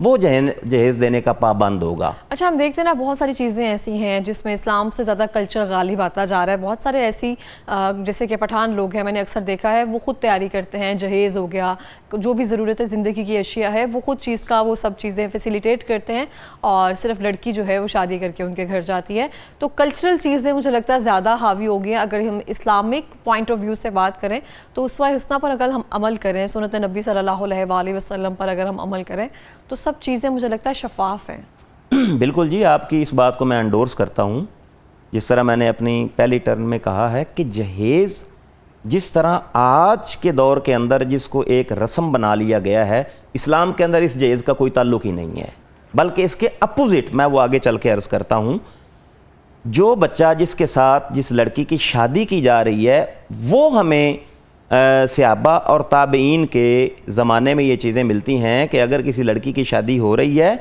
وہ جہیز دینے کا پابند ہوگا۔ اچھا، ہم دیکھتے ہیں نا بہت ساری چیزیں ایسی ہیں جس میں اسلام سے زیادہ کلچر غالب آتا جا رہا ہے۔ بہت سارے ایسی جیسے کہ پٹھان لوگ ہیں، میں نے اکثر دیکھا ہے، وہ خود تیاری کرتے ہیں، جہیز ہو گیا، جو بھی ضرورت زندگی کی اشیاء ہے وہ خود چیز کا وہ سب چیزیں فیسیلیٹیٹ کرتے ہیں، اور صرف لڑکی جو ہے وہ شادی کر کے ان کے گھر جاتی ہے۔ تو کلچرل چیزیں مجھے لگتا ہے زیادہ حاوی ہو گئی ہیں۔ اگر ہم اسلامک پوائنٹ آف ویو سے بات کریں تو اسوہ حسنہ پر اگر ہم عمل کریں، سنت نبی صلی اللہ علیہ وآلہ وسلم پر اگر ہم عمل کریں تو سب چیزیں مجھے لگتا ہے شفاف ہیں۔ بالکل جی، آپ کی اس بات کو میں انڈورس کرتا ہوں۔ جس طرح میں نے اپنی پہلی ٹرن میں کہا ہے کہ جہیز جس طرح آج کے دور کے اندر جس کو ایک رسم بنا لیا گیا ہے، اسلام کے اندر اس جہیز کا کوئی تعلق ہی نہیں ہے، بلکہ اس کے اپوزٹ میں وہ آگے چل کے عرض کرتا ہوں۔ جو بچہ جس کے ساتھ جس لڑکی کی شادی کی جا رہی ہے، وہ ہمیں صحابہ اور تابعین کے زمانے میں یہ چیزیں ملتی ہیں کہ اگر کسی لڑکی کی شادی ہو رہی ہے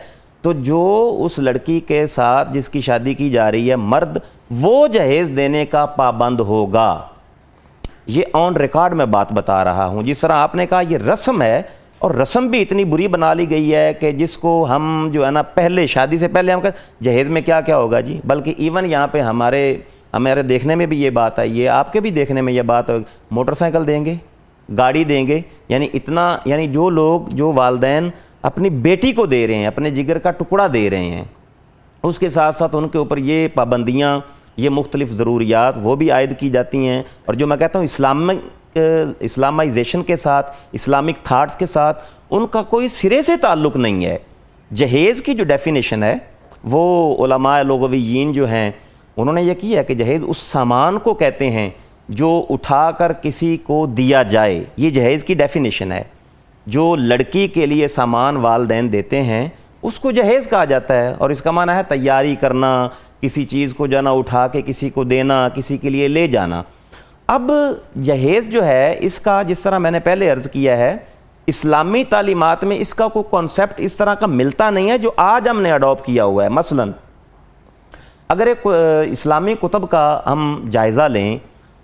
تو جو اس لڑکی کے ساتھ جس کی شادی کی جا رہی ہے مرد، وہ جہیز دینے کا پابند ہوگا۔ یہ آن ریکارڈ میں بات بتا رہا ہوں۔ جس طرح آپ نے کہا یہ رسم ہے، اور رسم بھی اتنی بری بنا لی گئی ہے کہ جس کو ہم جو ہے نا پہلے شادی سے پہلے ہم کہتے جہیز میں کیا کیا ہوگا جی، بلکہ ایون یہاں پہ ہمارے دیکھنے میں بھی یہ بات آئی ہے، آپ کے بھی دیکھنے میں یہ بات ہوگی، موٹر سائیکل دیں گے، گاڑی دیں گے، یعنی جو لوگ جو والدین اپنی بیٹی کو دے رہے ہیں، اپنے جگر کا ٹکڑا دے رہے ہیں، اس کے ساتھ ساتھ ان کے اوپر یہ پابندیاں، یہ مختلف ضروریات وہ بھی عائد کی جاتی ہیں۔ اور جو میں کہتا ہوں اسلامائزیشن کے ساتھ، اسلامک تھاٹس کے ساتھ ان کا کوئی سرے سے تعلق نہیں ہے۔ جہیز کی جو ڈیفینیشن ہے وہ علماء لغویین جو ہیں انہوں نے یہ کیا ہے کہ جہیز اس سامان کو کہتے ہیں جو اٹھا کر کسی کو دیا جائے، یہ جہیز کی ڈیفینیشن ہے۔ جو لڑکی کے لیے سامان والدین دیتے ہیں اس کو جہیز کہا جاتا ہے، اور اس کا معنی ہے تیاری کرنا، کسی چیز کو جو ہے نا اٹھا کے کسی کو دینا، کسی کے لیے لے جانا۔ اب جہیز جو ہے اس کا، جس طرح میں نے پہلے عرض کیا ہے، اسلامی تعلیمات میں اس کا کوئی کانسیپٹ اس طرح کا ملتا نہیں ہے جو آج ہم نے اڈاپٹ کیا ہوا ہے۔ مثلاً اگر ایک اسلامی کتب کا ہم جائزہ لیں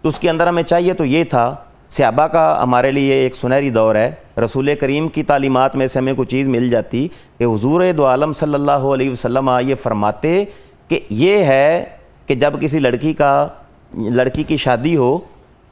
تو اس کے اندر ہمیں چاہیے تو یہ تھا، صحابہ کا ہمارے لیے ایک سنہری دور ہے، رسول کریم کی تعلیمات میں سے ہمیں کوئی چیز مل جاتی کہ حضور دو عالم صلی اللہ علیہ وسلم یہ فرماتے کہ یہ ہے کہ جب کسی لڑکی کی شادی ہو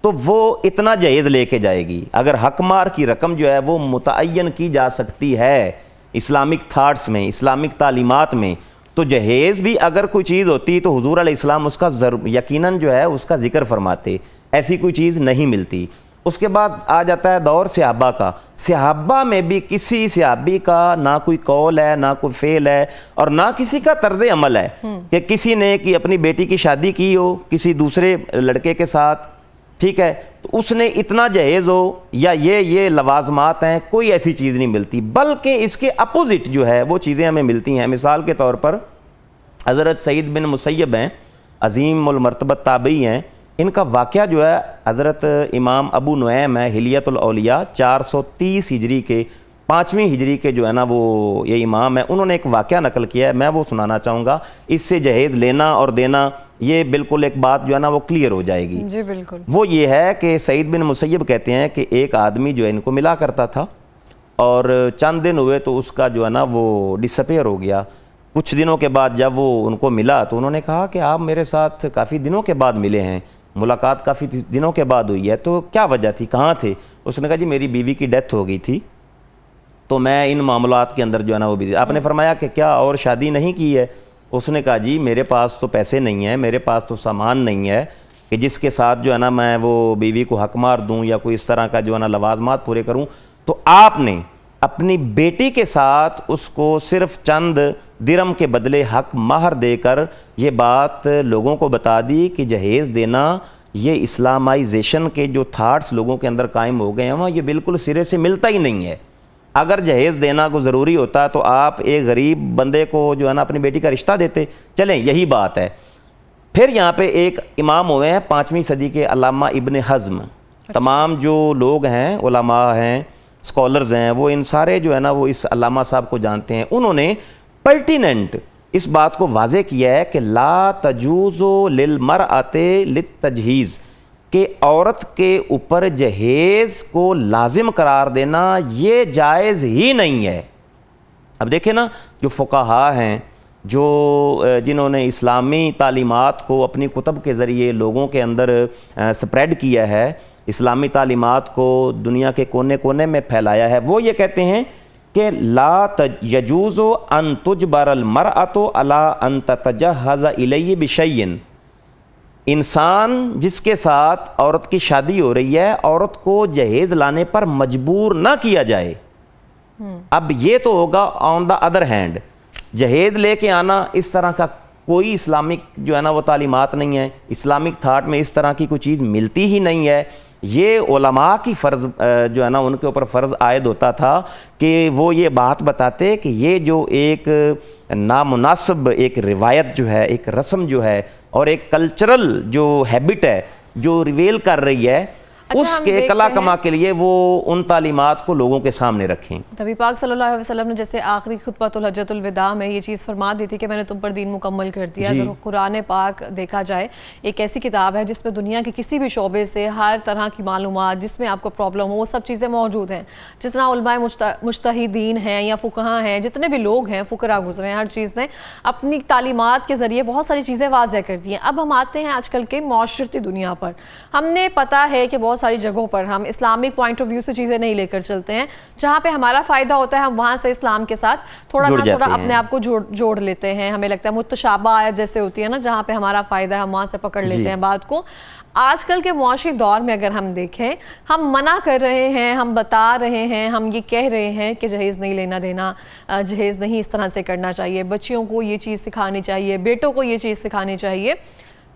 تو وہ اتنا جہیز لے کے جائے گی۔ اگر حق مار کی رقم جو ہے وہ متعین کی جا سکتی ہے اسلامک تھاٹس میں، اسلامک تعلیمات میں، تو جہیز بھی اگر کوئی چیز ہوتی تو حضور علیہ السلام اس کا یقیناً جو ہے اس کا ذکر فرماتے۔ ایسی کوئی چیز نہیں ملتی۔ اس کے بعد آ جاتا ہے دور صحابہ کا۔ صحابہ میں بھی کسی صحابی کا نہ کوئی قول ہے، نہ کوئی فعل ہے، اور نہ کسی کا طرز عمل ہے کہ کسی نے کہ اپنی بیٹی کی شادی کی ہو کسی دوسرے لڑکے کے ساتھ، ٹھیک ہے، تو اس نے اتنا جہیز ہو یا یہ لوازمات ہیں، کوئی ایسی چیز نہیں ملتی، بلکہ اس کے اپوزٹ جو ہے وہ چیزیں ہمیں ملتی ہیں۔ مثال کے طور پر حضرت سعید بن مسیب ہیں، عظیم المرتبت تابعی ہیں، ان کا واقعہ جو ہے حضرت امام ابو نعیم ہے حلیۃ الاولیاء 430 ہجری کے 5ویں ہجری کے جو ہے نا وہ یہ امام ہے، انہوں نے ایک واقعہ نقل کیا ہے، میں وہ سنانا چاہوں گا۔ اس سے جہیز لینا اور دینا یہ بالکل ایک بات جو ہے نا وہ کلیئر ہو جائے گی۔ جی بالکل۔ وہ یہ ہے کہ سعید بن مسیب کہتے ہیں کہ ایک آدمی جو ہے ان کو ملا کرتا تھا، اور چند دن ہوئے تو اس کا جو ہے نا وہ ڈسپیئر ہو گیا۔ کچھ دنوں کے بعد جب وہ ان کو ملا تو انہوں نے کہا کہ آپ میرے ساتھ کافی دنوں کے بعد ملے ہیں، ملاقات کافی دنوں کے بعد ہوئی ہے، تو کیا وجہ تھی، کہاں تھے؟ اس نے کہا جی میری بیوی کی ڈیتھ ہو گئی تھی تو میں ان معاملات کے اندر جو ہے نا وہ بزی۔ آپ نے فرمایا کہ کیا اور شادی نہیں کی ہے؟ اس نے کہا جی میرے پاس تو پیسے نہیں ہیں، میرے پاس تو سامان نہیں ہے کہ جس کے ساتھ جو ہے نا میں وہ بیوی کو حق مار دوں یا کوئی اس طرح کا جو ہے نا لوازمات پورے کروں۔ تو آپ نے اپنی بیٹی کے ساتھ اس کو صرف چند درم کے بدلے حق مہر دے کر یہ بات لوگوں کو بتا دی کہ جہیز دینا یہ اسلامائزیشن کے جو تھاٹس لوگوں کے اندر قائم ہو گئے ہیں وہاں یہ بالکل سرے سے ملتا ہی نہیں ہے۔ اگر جہیز دینا کو ضروری ہوتا تو آپ ایک غریب بندے کو جو ہے نا اپنی بیٹی کا رشتہ دیتے۔ چلیں یہی بات ہے۔ پھر یہاں پہ ایک امام ہوئے ہیں 5ویں صدی کے علامہ ابن حزم۔ تمام جو لوگ ہیں علماء ہیں اسکالرز ہیں وہ ان سارے جو ہے نا وہ اس علامہ صاحب کو جانتے ہیں۔ انہوں نے پرٹیننٹ اس بات کو واضح کیا ہے کہ لا تجوز للمرأۃ للتجہیز، کہ عورت کے اوپر جہیز کو لازم قرار دینا یہ جائز ہی نہیں ہے۔ اب دیکھیں نا جو فقہا ہیں جو جنہوں نے اسلامی تعلیمات کو اپنی کتب کے ذریعے لوگوں کے اندر سپریڈ کیا ہے، اسلامی تعلیمات کو دنیا کے کونے کونے میں پھیلایا ہے، وہ یہ کہتے ہیں کہ لا یجوز ان تجبر المرأۃ علی ان تتجہز الیہ بشیء، انسان جس کے ساتھ عورت کی شادی ہو رہی ہے عورت کو جہیز لانے پر مجبور نہ کیا جائے۔ اب یہ تو ہوگا آن دا ادر ہینڈ، جہیز لے کے آنا اس طرح کا کوئی اسلامک جو ہے نا وہ تعلیمات نہیں ہے، اسلامک تھاٹ میں اس طرح کی کوئی چیز ملتی ہی نہیں ہے۔ یہ علماء کی فرض جو ہے نا ان کے اوپر فرض عائد ہوتا تھا کہ وہ یہ بات بتاتے کہ یہ جو ایک نامناسب ایک روایت جو ہے، ایک رسم جو ہے اور ایک کلچرل جو ہیبٹ ہے جو ریویل کر رہی ہے، اس کے کلا کما کے لیے وہ ان تعلیمات کو لوگوں کے سامنے رکھیں۔ نبی پاک صلی اللہ علیہ وسلم نے جیسے آخری خطبۃ الحجۃ الوداع میں یہ چیز فرما دی تھی کہ میں نے تم پر دین مکمل کر دیا۔ اگر قرآن پاک دیکھا جائے ایک ایسی کتاب ہے جس میں دنیا کے کسی بھی شعبے سے ہر طرح کی معلومات جس میں آپ کو پرابلم ہو وہ سب چیزیں موجود ہیں۔ جتنا علماء مجتہدین ہیں یا فقہاء ہیں، جتنے بھی لوگ ہیں، فقراء گزرے ہیں، ہر چیز نے اپنی تعلیمات کے ذریعے بہت ساری چیزیں واضح کر دی ہیں۔ اب ہم آتے ہیں آج کل کے معاشرتی دنیا پر۔ ہم نے پتہ ہے کہ بہت ساری جگہوں پر ہم اسلامک پوائنٹ آف ویو سے چیزیں نہیں لے کر چلتے ہیں، جہاں پہ ہمارا فائدہ ہوتا ہے ہم وہاں سے اسلام کے ساتھ تھوڑا نہ تھوڑا اپنے آپ کو جوڑ لیتے ہیں۔ ہمیں لگتا ہے متشابہ آیت جیسے ہوتی ہے نا، جہاں پہ ہمارا فائدہ ہے ہم وہاں سے پکڑ لیتے ہیں بات کو۔ آج کل کے معاشی دور میں اگر ہم دیکھیں، ہم منع کر رہے ہیں، ہم بتا رہے ہیں، ہم یہ کہہ رہے ہیں کہ جہیز نہیں لینا دینا، جہیز نہیں اس طرح سے کرنا چاہیے، بچیوں کو یہ چیز سکھانی چاہیے، بیٹوں کو یہ چیز سکھانی چاہیے،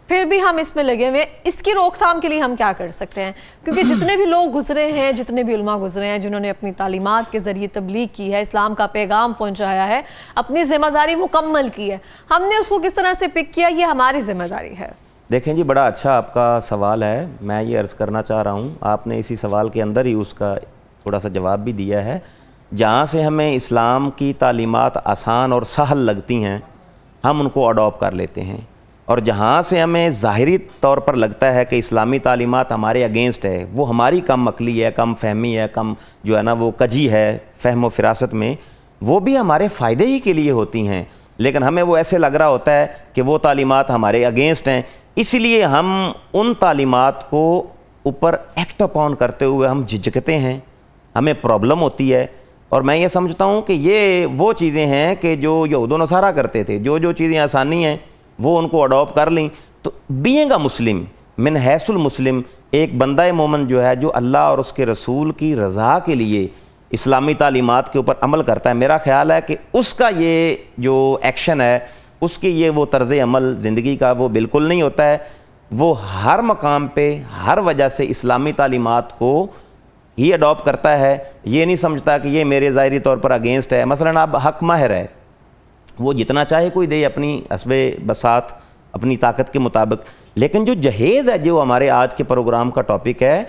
پھر بھی ہم اس میں لگے ہوئے۔ اس کی روک تھام کے لیے ہم کیا کر سکتے ہیں؟ کیونکہ جتنے بھی لوگ گزرے ہیں، جتنے بھی علماء گزرے ہیں جنہوں نے اپنی تعلیمات کے ذریعے تبلیغ کی ہے، اسلام کا پیغام پہنچایا ہے، اپنی ذمہ داری مکمل کی ہے، ہم نے اس کو کس طرح سے پک کیا، یہ ہماری ذمہ داری ہے۔ دیکھیں جی، بڑا اچھا آپ کا سوال ہے۔ میں یہ عرض کرنا چاہ رہا ہوں، آپ نے اسی سوال کے اندر ہی اس کا تھوڑا سا جواب بھی دیا ہے۔ جہاں سے ہمیں اسلام کی تعلیمات آسان اور سہل لگتی ہیں ہم ان کو اڈاپٹ کر لیتے ہیں، اور جہاں سے ہمیں ظاہری طور پر لگتا ہے کہ اسلامی تعلیمات ہمارے اگینسٹ ہے، وہ ہماری کم عقلی ہے، کم فہمی ہے، کم جو ہے نا وہ کجی ہے فہم و فراست میں، وہ بھی ہمارے فائدے ہی کے لیے ہوتی ہیں، لیکن ہمیں وہ ایسے لگ رہا ہوتا ہے کہ وہ تعلیمات ہمارے اگینسٹ ہیں، اس لیے ہم ان تعلیمات کو اوپر ایکٹ اپون کرتے ہوئے ہم جھجکتے ہیں، ہمیں پرابلم ہوتی ہے۔ اور میں یہ سمجھتا ہوں کہ یہ وہ چیزیں ہیں کہ جو یہود و نصارہ کرتے تھے، جو چیزیں آسانی ہیں وہ ان کو اڈاپٹ کر لیں۔ تو بینگ اے مسلم، من حیث المسلم، ایک بندہ مومن جو ہے جو اللہ اور اس کے رسول کی رضا کے لیے اسلامی تعلیمات کے اوپر عمل کرتا ہے، میرا خیال ہے کہ اس کا یہ جو ایکشن ہے، اس کی یہ وہ طرز عمل زندگی کا وہ بالکل نہیں ہوتا ہے۔ وہ ہر مقام پہ ہر وجہ سے اسلامی تعلیمات کو ہی اڈاپٹ کرتا ہے، یہ نہیں سمجھتا کہ یہ میرے ظاہری طور پر اگینسٹ ہے۔ مثلاً اب حق مہر ہے، وہ جتنا چاہے کوئی دے اپنی حسب بساط، اپنی طاقت کے مطابق، لیکن جو جہیز ہے جو ہمارے آج کے پروگرام کا ٹاپک ہے،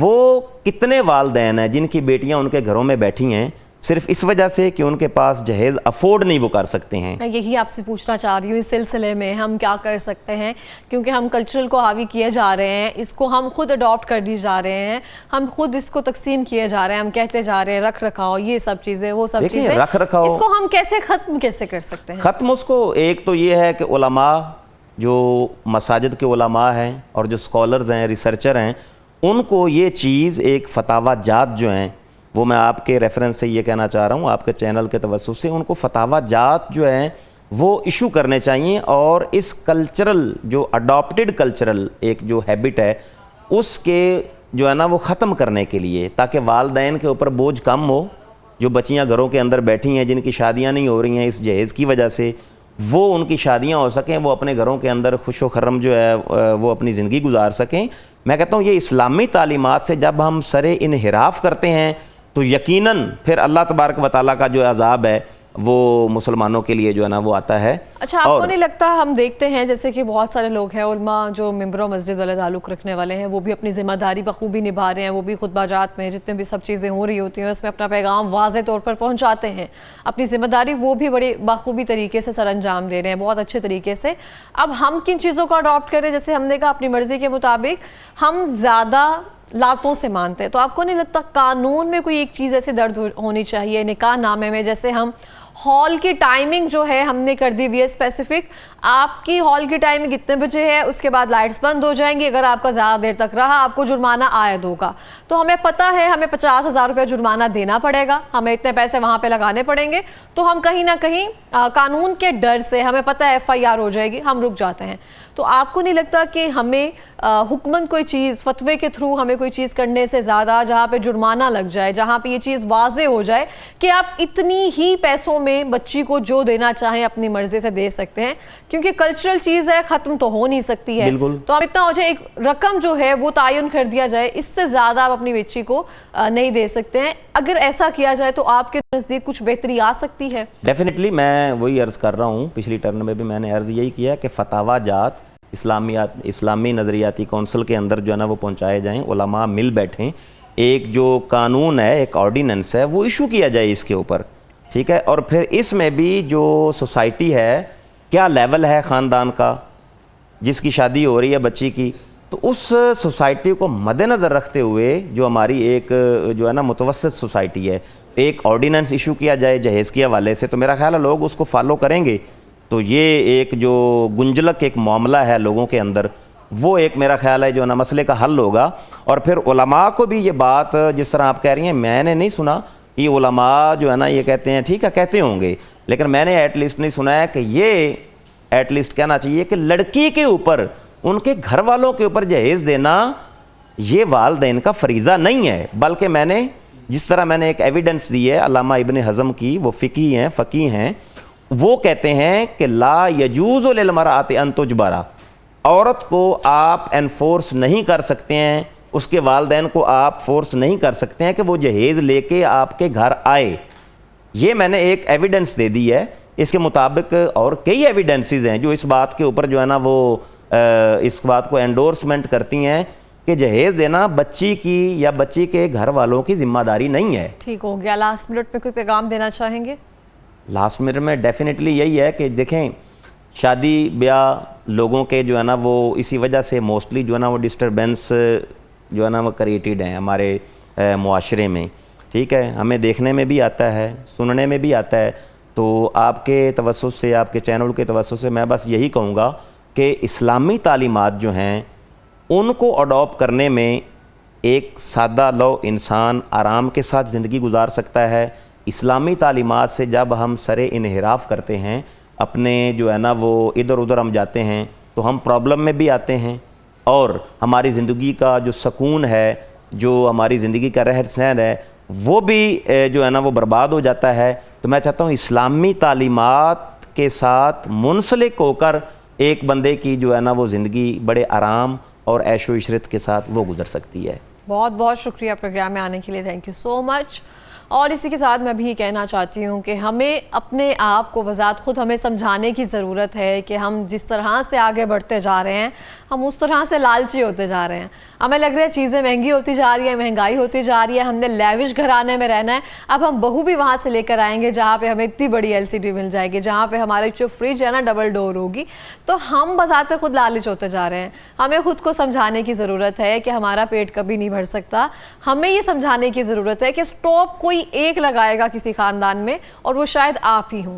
وہ کتنے والدین ہیں جن کی بیٹیاں ان کے گھروں میں بیٹھی ہیں صرف اس وجہ سے کہ ان کے پاس جہیز افورڈ نہیں وہ کر سکتے ہیں۔ میں یہی آپ سے پوچھنا چاہ رہی ہوں، اس سلسلے میں ہم کیا کر سکتے ہیں؟ کیونکہ ہم کلچرل کو حاوی کیے جا رہے ہیں، اس کو ہم خود اڈاپٹ کر دی جا رہے ہیں، ہم خود اس کو تقسیم کیے جا رہے ہیں، ہم کہتے جا رہے ہیں رکھ رکھاؤ، یہ سب چیزیں، وہ سب چیزیں، رکھ رکھاؤ، اس کو ہم کیسے ختم کر سکتے ہیں؟ ختم اس کو ایک تو یہ ہے کہ علماء جو مساجد کے علماء ہیں اور جو اسکالرز ہیں، ریسرچر ہیں، ان کو یہ چیز ایک فتاوی جات جو ہیں، وہ میں آپ کے ریفرنس سے یہ کہنا چاہ رہا ہوں، آپ کے چینل کے توسط سے ان کو فتاوی جات جو ہیں وہ ایشو کرنے چاہیے، اور اس کلچرل جو اڈاپٹڈ کلچرل ایک جو ہیبٹ ہے اس کے جو ہے نا وہ ختم کرنے کے لیے، تاکہ والدین کے اوپر بوجھ کم ہو، جو بچیاں گھروں کے اندر بیٹھی ہیں جن کی شادیاں نہیں ہو رہی ہیں اس جہیز کی وجہ سے، وہ ان کی شادیاں ہو سکیں، وہ اپنے گھروں کے اندر خوش و خرم جو ہے وہ اپنی زندگی گزار سکیں۔ میں کہتا ہوں یہ اسلامی تعلیمات سے جب ہم سر انحراف کرتے ہیں تو یقیناً پھر اللہ تبارک و تعالیٰ کا جو عذاب ہے وہ مسلمانوں کے لیے جو ہے نا وہ آتا ہے۔ اچھا، آپ کو نہیں لگتا، ہم دیکھتے ہیں جیسے کہ بہت سارے لوگ ہیں علماء جو ممبر و مسجد والے تعلق رکھنے والے ہیں، وہ بھی اپنی ذمہ داری بخوبی نبھا رہے ہیں، وہ بھی خطبہ جات میں جتنے بھی سب چیزیں ہو رہی ہوتی ہیں اس میں اپنا پیغام واضح طور پر پہنچاتے ہیں، اپنی ذمہ داری وہ بھی بڑی بخوبی طریقے سے سر انجام دے رہے ہیں، بہت اچھے طریقے سے۔ اب ہم کن چیزوں کو اڈاپٹ کریں؟ جیسے ہم نے کہا اپنی مرضی کے مطابق ہم زیادہ لاتوں سے مانتے ہیں، تو آپ کو نہیں لگتا قانون میں کوئی ایک چیز ایسی درج ہونی چاہیے نکاح نامے میں، جیسے ہم ہال کی ٹائمنگ جو ہے ہم نے کر دی ہوئی ہے اسپیسیفک. آپ کی ہال کی ٹائمنگ کتنے بجے ہے, اس کے بعد لائٹس بند ہو جائیں گی. اگر آپ کا زیادہ دیر تک رہا آپ کو جرمانہ عائد ہوگا. تو ہمیں پتہ ہے ہمیں 50,000 روپے جرمانہ دینا پڑے گا, ہمیں اتنے پیسے وہاں پہ لگانے پڑیں گے. تو ہم کہیں نہ کہیں قانون کے ڈر سے, ہمیں پتہ ہے FIR ہو جائے گی, ہم رک جاتے ہیں. تو آپ کو نہیں لگتا کہ ہمیں حکمن کوئی چیز فتوے کے تھرو ہمیں کوئی چیز کرنے سے زیادہ جہاں پہ جرمانہ لگ جائے, جہاں پہ یہ چیز واضح ہو جائے کہ آپ اتنی ہی پیسوں میں بچی کو جو دینا چاہیں اپنی مرضی سے دے سکتے ہیں, کیونکہ کلچرل چیز ہے, ختم تو ہو نہیں سکتی ہے. تو آپ اتنا ہو جائے, ایک رقم جو ہے وہ تعین کر دیا جائے, اس سے زیادہ آپ اپنی بچی کو نہیں دے سکتے ہیں. اگر ایسا کیا جائے تو آپ کے نزدیک کچھ بہتری آ سکتی ہے؟ ڈیفینیٹلی میں وہی عرض کر رہا ہوں, پچھلی ٹرن میں بھی میں نے عرض یہی کیا کہ فتاوی جات اسلامی نظریاتی کونسل کے اندر جو ہے نا وہ پہنچائے جائیں, علماء مل بیٹھیں, ایک جو قانون ہے, ایک آرڈیننس ہے, وہ ایشو کیا جائے اس کے اوپر, ٹھیک ہے. اور پھر اس میں بھی جو سوسائٹی ہے, کیا لیول ہے خاندان کا جس کی شادی ہو رہی ہے بچی کی, تو اس سوسائٹی کو مد نظر رکھتے ہوئے جو ہماری ایک جو ہے نا متوسط سوسائٹی ہے, ایک آرڈیننس ایشو کیا جائے جہیز کے حوالے سے. تو میرا خیال ہے لوگ اس کو فالو کریں گے. تو یہ ایک جو گنجلک ایک معاملہ ہے لوگوں کے اندر, وہ ایک میرا خیال ہے جو نا مسئلے کا حل ہوگا. اور پھر علماء کو بھی یہ بات, جس طرح آپ کہہ رہی ہیں, میں نے نہیں سنا یہ علماء جو ہے نا یہ کہتے ہیں, ٹھیک ہے کہتے ہوں گے, لیکن میں نے ایٹ لیسٹ نہیں سنا ہے کہ یہ ایٹ لیسٹ کہنا چاہیے کہ لڑکی کے اوپر, ان کے گھر والوں کے اوپر جہیز دینا یہ والدین کا فریضہ نہیں ہے. بلکہ میں نے جس طرح میں نے ایک ایویڈنس دی ہے علامہ ابن حزم کی, وہ فقیہ ہیں, وہ کہتے ہیں کہ لا یجوز للمرأۃ ان تجبر, عورت کو آپ انفورس نہیں کر سکتے ہیں, اس کے والدین کو آپ فورس نہیں کر سکتے ہیں کہ وہ جہیز لے کے آپ کے گھر آئے. یہ میں نے ایک ایویڈنس دے دی ہے. اس کے مطابق اور کئی ایویڈنسز ہیں جو اس بات کے اوپر جو ہے نا وہ اس بات کو انڈورسمنٹ کرتی ہیں کہ جہیز دینا بچی کی یا بچی کے گھر والوں کی ذمہ داری نہیں ہے. ٹھیک ہو گیا. لاسٹ منٹ میں کوئی پیغام دینا چاہیں گے؟ لاسٹ منٹ میں ڈیفینیٹلی یہی ہے کہ دیکھیں, شادی بیاہ لوگوں کے جو ہے نا وہ اسی وجہ سے موسٹلی جو ہے نا وہ ڈسٹربنس جو ہے نا وہ کریٹڈ ہیں ہمارے معاشرے میں, ٹھیک ہے. ہمیں دیکھنے میں بھی آتا ہے, سننے میں بھی آتا ہے. تو آپ کے توسط سے, آپ کے چینل کے توسط سے میں بس یہی کہوں گا کہ اسلامی تعلیمات جو ہیں ان کو اڈاپٹ کرنے میں ایک سادہ لو انسان آرام کے ساتھ زندگی گزار سکتا ہے. اسلامی تعلیمات سے جب ہم سر انحراف کرتے ہیں, اپنے جو ہے نا وہ ادھر ادھر ہم جاتے ہیں, تو ہم پرابلم میں بھی آتے ہیں, اور ہماری زندگی کا جو سکون ہے, جو ہماری زندگی کا رہن سہن ہے, وہ بھی جو ہے نا وہ برباد ہو جاتا ہے. تو میں چاہتا ہوں اسلامی تعلیمات کے ساتھ منسلک ہو کر ایک بندے کی جو ہے نا وہ زندگی بڑے آرام اور عیش و عشرت کے ساتھ وہ گزر سکتی ہے. بہت بہت شکریہ پروگرام میں آنے کے لیے, تھینک یو سو مچ. اور اسی کے ساتھ میں بھی کہنا چاہتی ہوں کہ ہمیں اپنے آپ کو بذات خود ہمیں سمجھانے کی ضرورت ہے کہ ہم جس طرح سے آگے بڑھتے جا رہے ہیں ہم اس طرح سے لالچی ہوتے جا رہے ہیں. ہمیں لگ رہا ہے چیزیں مہنگی ہوتی جا رہی ہیں, مہنگائی ہوتی جا رہی ہے, ہم نے لیوش گھرانے میں رہنا ہے. اب ہم بہو بھی وہاں سے لے کر آئیں گے جہاں پہ ہمیں اتنی بڑی LCD مل جائے گی, جہاں پہ ہمارے جو فریج ہے نا ڈبل ڈور ہوگی. تو ہم بذات خود لالچ ہوتے جا رہے ہیں. ہمیں خود کو سمجھانے کی ضرورت ہے کہ ہمارا پیٹ کبھی نہیں بھر سکتا. ہمیں یہ سمجھانے کی ضرورت ہے کہ اسٹوپ کوئی ایک لگائے گا کسی خاندان میں, اور وہ شاید آپ ہی ہوں.